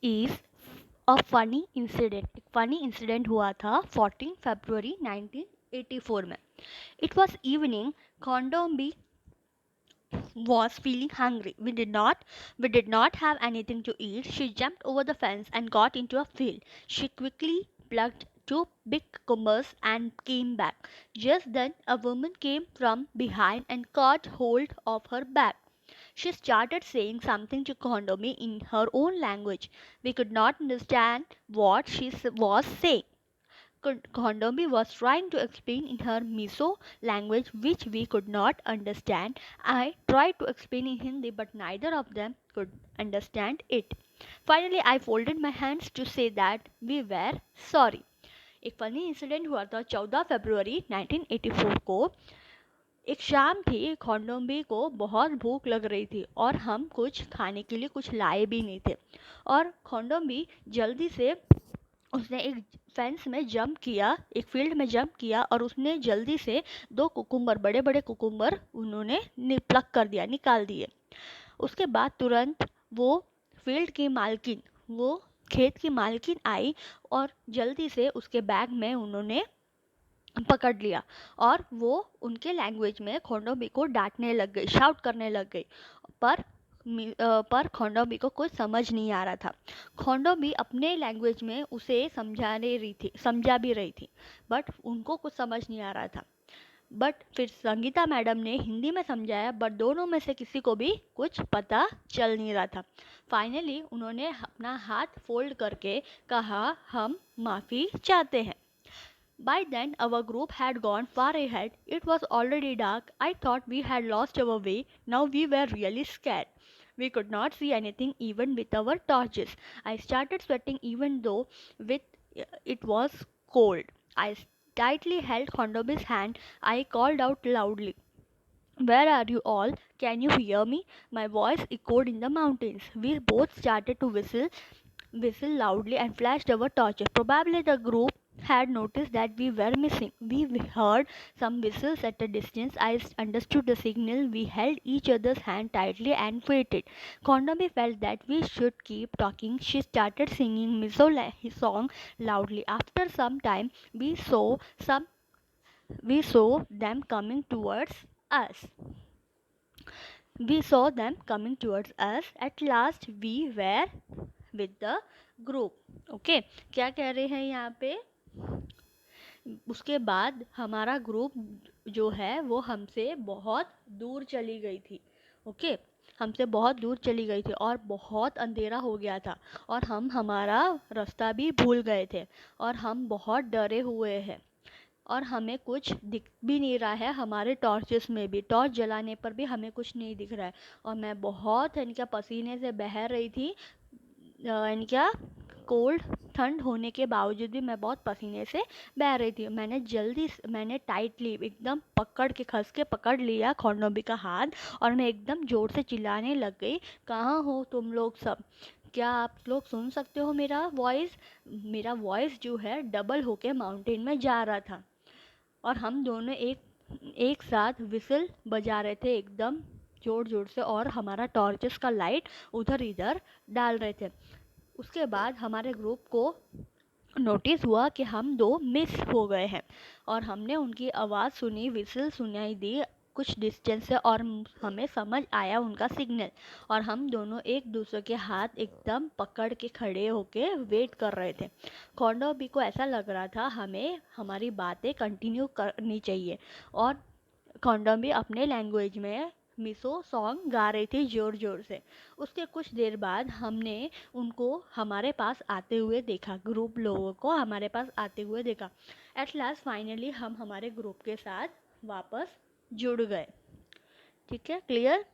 is a funny incident. एक funny incident हुआ था 14 February 1984 में. It was evening. Kondombi was feeling hungry. We did not have anything to eat. She jumped over the fence and got into a field. She quickly plucked two big cucumbers and came back. Just then a woman came from behind and caught hold of her bag. She started saying something to Kondomi in her own language. We could not understand what she was saying. Kondomi was trying to explain in her Mizo language, which we could not understand. I tried to explain in Hindi, but neither of them could understand it. Finally, I folded my hands to say that we were sorry. एक funny incident हुआ था 14 फरवरी 1984 को. एक शाम थी. खंडोम्बी को बहुत भूख लग रही थी और हम कुछ खाने के लिए कुछ लाए भी नहीं थे. और खंडोम्बी जल्दी से उसने एक फेंस में जंप किया, एक फील्ड में जंप किया और उसने जल्दी से दो कुकुम्बर, बड़े बड़े कुकुम्बर उन्होंने प्लक कर दिया, निकाल दिए. उसके बाद तुरंत वो फील्ड की मालकिन, वो खेत की मालकिन आई और जल्दी से उसके बैग में उन्होंने पकड़ लिया और वो उनके लैंग्वेज में खोंडोबी को डांटने लग गई, शाउट करने लग गई. पर पर खोंडोबी को कुछ समझ नहीं आ रहा था. खोंडोबी अपने लैंग्वेज में उसे समझा भी रही थी, बट उनको कुछ समझ नहीं आ रहा था. बट फिर संगीता मैडम ने हिंदी में समझाया, बट दोनों में से किसी को भी कुछ पता चल नहीं रहा था. फाइनली उन्होंने अपना हाथ फोल्ड करके कहा, हम माफ़ी चाहते हैं. By then, our group had gone far ahead. It was already dark. I thought we had lost our way. Now we were really scared. We could not see anything even with our torches. I started sweating even though with it was cold. I tightly held Kondobi's hand. I called out loudly, "Where are you all? Can you hear me?" My voice echoed in the mountains. We both started to whistle loudly and flashed our torches. Probably the group had noticed that we were missing. We heard some whistles at a distance. I understood the signal. We held each other's hand tightly and waited. Kondomi felt that we should keep talking. She started singing his song loudly. After some time, we saw them coming towards us. We saw them coming towards us. At last, we were with the group. Okay, क्या कह रहे हैं यहाँ पे? उसके बाद हमारा group जो है वो हमसे बहुत दूर चली गई थी. ओके, हमसे बहुत दूर चली गई थी और बहुत अंधेरा हो गया था और हम हमारा रास्ता भी भूल गए थे और हम बहुत डरे हुए हैं और हमें कुछ दिख भी नहीं रहा है. हमारे टॉर्चेस में भी, टॉर्च जलाने पर भी हमें कुछ नहीं दिख रहा है और मैं बहुत इनका पसीने से बह रही थी. इनका कोल्ड, ठंड होने के बावजूद भी मैं बहुत पसीने से बह रही थी. मैंने टाइटली एकदम पकड़ के, खस के पकड़ लिया खोंडोबी का हाथ और मैं एकदम ज़ोर से चिल्लाने लग गई, कहाँ हो तुम लोग सब? क्या आप लोग सुन सकते हो मेरा वॉइस? मेरा वॉइस जो है डबल होके माउंटेन में जा रहा था और हम दोनों एक साथ विसल बजा रहे थे एकदम ज़ोर ज़ोर से और हमारा टॉर्चेस का लाइट उधर इधर डाल रहे थे. उसके बाद हमारे ग्रुप को नोटिस हुआ कि हम दो मिस हो गए हैं और हमने उनकी आवाज़ सुनी, विसल सुनाई दी कुछ डिस्टेंस से और हमें समझ आया उनका सिग्नल और हम दोनों एक दूसरे के हाथ एकदम पकड़ के खड़े होके वेट कर रहे थे. खोंडोबी को ऐसा लग रहा था हमें हमारी बातें कंटिन्यू करनी चाहिए और खोंडोबी अपने लैंग्वेज में मिसो सॉन्ग गा रही थी ज़ोर ज़ोर से. उसके कुछ देर बाद हमने उनको हमारे पास आते हुए देखा, ग्रुप लोगों को हमारे पास आते हुए देखा. एट लास्ट फाइनली हम हमारे ग्रुप के साथ वापस जुड़ गए. ठीक है, क्लियर?